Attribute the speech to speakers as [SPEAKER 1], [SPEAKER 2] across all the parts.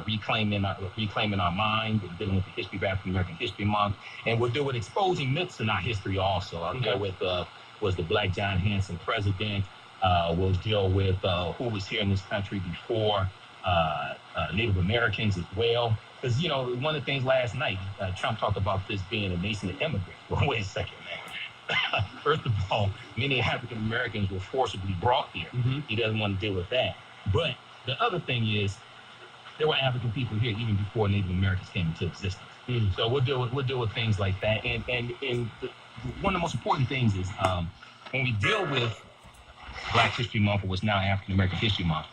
[SPEAKER 1] reclaiming our mind and dealing with the history of African American History Month. And we'll deal with exposing myths in our history also. I'll deal with was the Black John Hanson president. We'll deal with who was here in this country before Native Americans as well. Because, you know, one of the things last night, Trump talked about this being a nation of immigrants. Well, wait a second, man. First of all, many African Americans were forcibly brought here. He doesn't want to deal with that. But the other thing is, there were African people here even before Native Americans came into existence. So we'll deal with things like that. And one of the most important things is when we deal with Black History Month, or what's now African American History Month,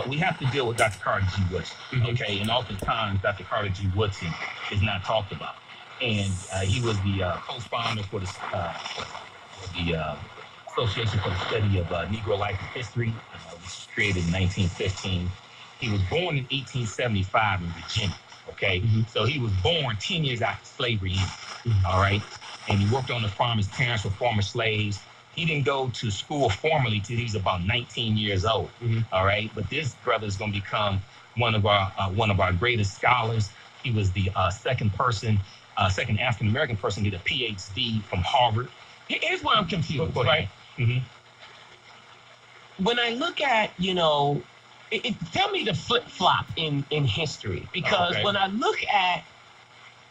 [SPEAKER 1] we have to deal with Dr. Carter G. Woodson. Okay, and oftentimes Dr. Carter G. Woodson is not talked about. And he was the co-founder for the Association for the Study of Negro Life and History, which was created in 1915. He was born in 1875 in Virginia. Okay, so he was born 10 years after slavery ended. All right, and he worked on the farm. His parents were former slaves. He didn't go to school formally till he was about 19 years old. All right, but this brother is going to become one of our greatest scholars. He was the second African American person to get a PhD from Harvard.
[SPEAKER 2] Here's where I'm confused, right? When I look at, you know, tell me the flip-flop in history, because when I look at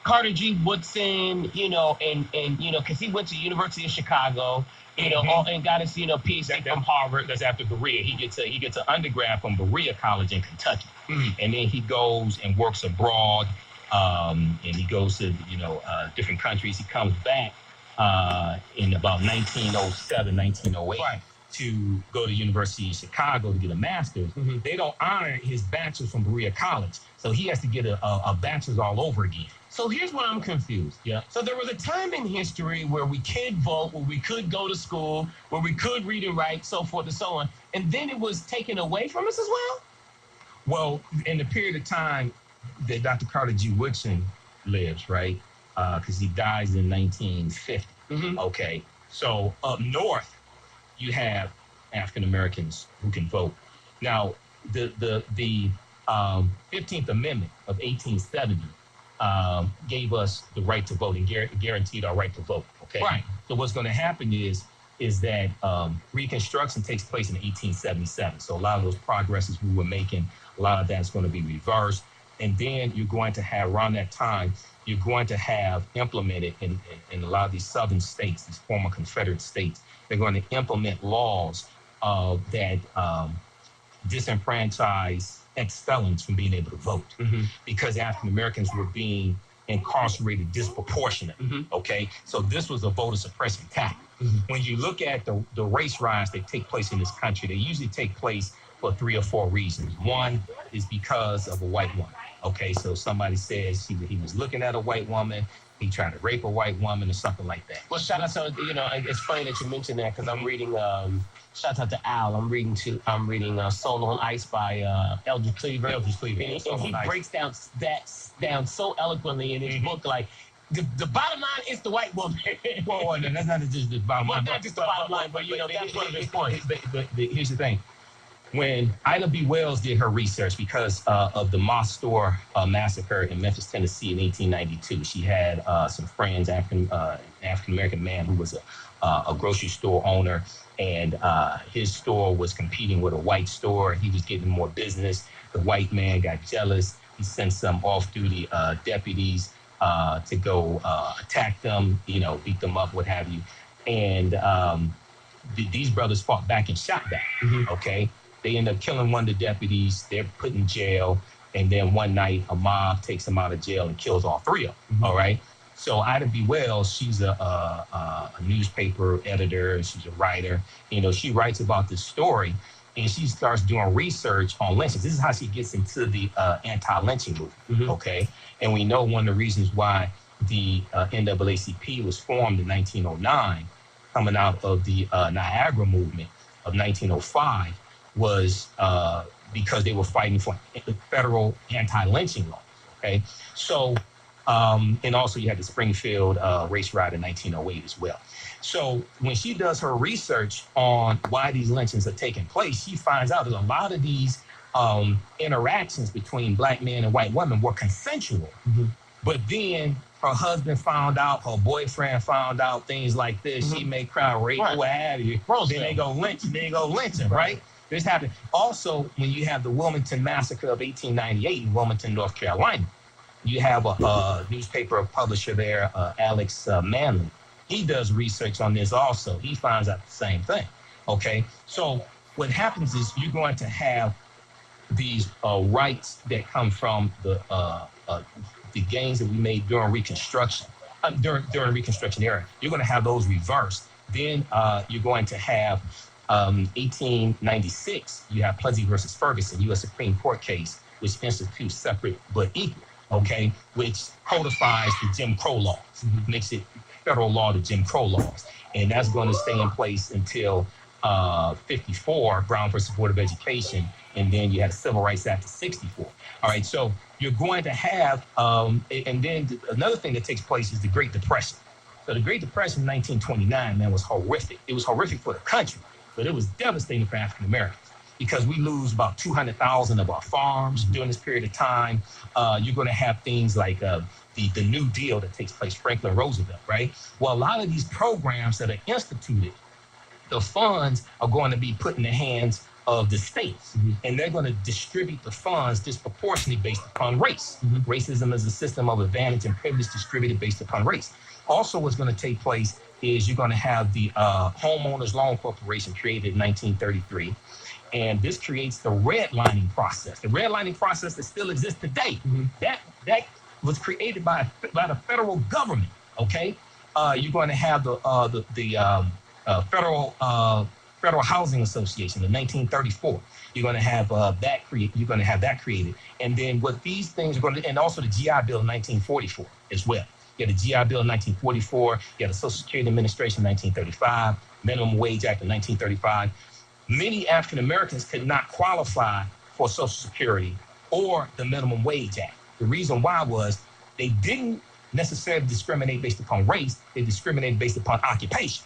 [SPEAKER 2] Carter G. Woodson, you know, and you know, because he went to University of Chicago, you know, and got his, you know, PhD from Harvard.
[SPEAKER 1] That's after Berea. He gets an undergrad from Berea College in Kentucky, and then he goes and works abroad, and he goes to, you know, different countries. He comes back in about 1907, 1908. To go to University of Chicago to get a master's. They don't honor his bachelor's from Berea College, so he has to get a bachelor's all over again.
[SPEAKER 2] So here's where I'm confused. So there was a time in history where we could vote, where we could go to school, where we could read and write, so forth and so on, and then it was taken away from us as well?
[SPEAKER 1] Well, in the period of time that Dr. Carter G. Woodson lives, right, because he dies in 1950. Okay, so up north, you have African Americans who can vote. Now, the 15th Amendment of 1870 gave us the right to vote and guaranteed our right to vote. Okay.
[SPEAKER 2] Right.
[SPEAKER 1] So what's going to happen is that Reconstruction takes place in 1877. So a lot of those progresses we were making, a lot of that's going to be reversed. And then you're going to have, around that time, you're going to have implemented in a lot of these southern states, these former Confederate states, they're going to implement laws that disenfranchise ex-felons from being able to vote because African Americans were being incarcerated disproportionately. Okay, so this was a voter suppression tactic. When you look at the race riots that take place in this country, they usually take place for 3 or 4 reasons. One is because of a white woman. Okay, so somebody says he was looking at a white woman, he tried to rape a white woman or something like that.
[SPEAKER 2] Well, shout out to, you know, it's funny that you mentioned that, because I'm reading, shout out to Al, I'm reading Soul on Ice by Eldridge Cleaver. And he breaks down so eloquently in his book, like, the bottom line is the white woman.
[SPEAKER 1] Well, that's not just the bottom line.
[SPEAKER 2] Not just the bottom line, but, you know, that's one of his points.
[SPEAKER 1] But here's the thing. When Ida B. Wells did her research because of the Mosque Store massacre in Memphis, Tennessee in 1892, she had some friends, African-American man who was a grocery store owner, and his store was competing with a white store. He was getting more business. The white man got jealous. He sent some off-duty deputies to go attack them, you know, beat them up, what have you. And these brothers fought back and shot back, okay? They end up killing one of the deputies. They're put in jail. And then one night, a mob takes them out of jail and kills all 3 of them. All right. So Ida B. Wells, she's a newspaper editor. She's a writer. You know, she writes about this story, and she starts doing research on lynchings. This is how she gets into the anti-lynching movement. Okay. And we know one of the reasons why the NAACP was formed in 1909, coming out of the Niagara movement of 1905. Was because they were fighting for federal anti-lynching law. Okay, so and also you had the Springfield race riot in 1908 as well. So when she does her research on why these lynchings are taking place, she finds out that a lot of these interactions between black men and white women were consensual. But then her husband found out, her boyfriend found out things like this. She may cry, rape, what have you. Then they go lynching, right? This happened. Also, when you have the Wilmington Massacre of 1898 in Wilmington, North Carolina, you have a newspaper publisher there, Alex Manley. He does research on this also. He finds out the same thing, okay? So what happens is you're going to have these rights that come from the gains that we made during Reconstruction, during Reconstruction era. You're going to have those reversed. Then you're going to have 1896. You have Plessy versus Ferguson, U.S. Supreme Court case, which institutes separate but equal. Okay, which codifies the Jim Crow laws, makes it federal law to Jim Crow laws, and that's going to stay in place until 54, Brown versus Board of Education, and then you had the Civil Rights Act of 64. All right, so you're going to have, and then another thing that takes place is the Great Depression. So the Great Depression in 1929, man, was horrific. It was horrific for the country, but it was devastating for African Americans because we lose about 200,000 of our farms during this period of time. You're going to have things like the New Deal that takes place, Franklin Roosevelt, right? Well, a lot of these programs that are instituted, the funds are going to be put in the hands of the states, and they're going to distribute the funds disproportionately based upon race. Racism is a system of advantage and privilege distributed based upon race. Also, what's going to take place is you're going to have the Homeowners Loan Corporation created in 1933, and this creates the redlining process. The redlining process that still exists today. That was created by the federal government. Okay, you're going to have the Federal Housing Association in 1934. You're going to have that created. You're going to have that created, and then what these things are going to, and also the GI Bill in 1944 as well. You had the GI Bill in 1944. You had the Social Security Administration in 1935. Minimum Wage Act in 1935. Many African Americans could not qualify for Social Security or the Minimum Wage Act. The reason why was they didn't necessarily discriminate based upon race. They discriminated based upon occupation.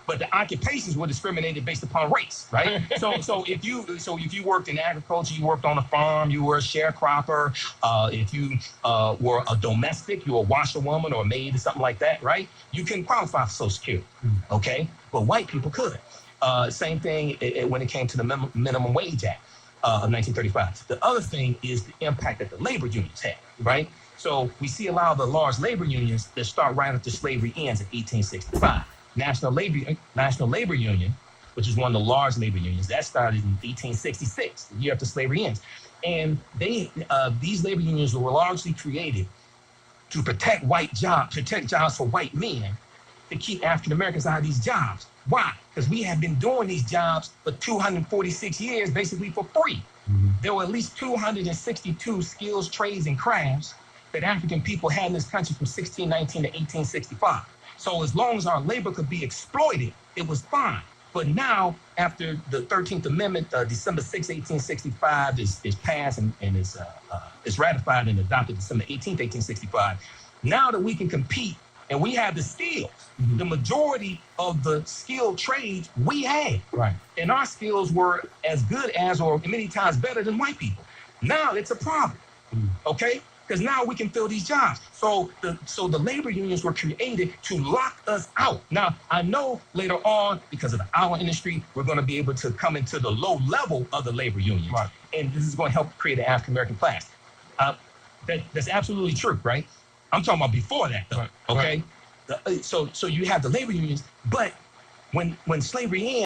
[SPEAKER 1] But the occupations were discriminated based upon race, right? so if you worked in agriculture, you worked on a farm, you were a sharecropper. If you were a domestic, you were a washerwoman or a maid or something like that, right? You couldn't qualify for Social Security, okay? But white people could. Same thing when it came to the Minimum Wage Act of 1935. The other thing is the impact that the labor unions had, right? So we see a lot of the large labor unions that start right after slavery ends in 1865. National Labor Union, which is one of the large labor unions, that started in 1866, the year after slavery ends. And these labor unions were largely created to protect jobs for white men, to keep African Americans out of these jobs. Why? Because we have been doing these jobs for 246 years, basically for free. There were at least 262 skills, trades, and crafts that African people had in this country from 1619 to 1865. So as long as our labor could be exploited, it was fine. But now, after the 13th Amendment, December 6, 1865 is passed and is ratified and adopted December 18th, 1865, now that we can compete and we have the skills, the majority of the skilled trades we had. Right. And our skills were as good as or many times better than white people. Now it's a problem, okay? Because now we can fill these jobs. So the labor unions were created to lock us out. Now, I know later on, because of the oil industry, we're going to be able to come into the low level of the labor unions. Right. And this is going to help create an African-American class. That's absolutely true, right? I'm talking about before that, though, okay? Right. So you have the labor unions, but when slavery ends,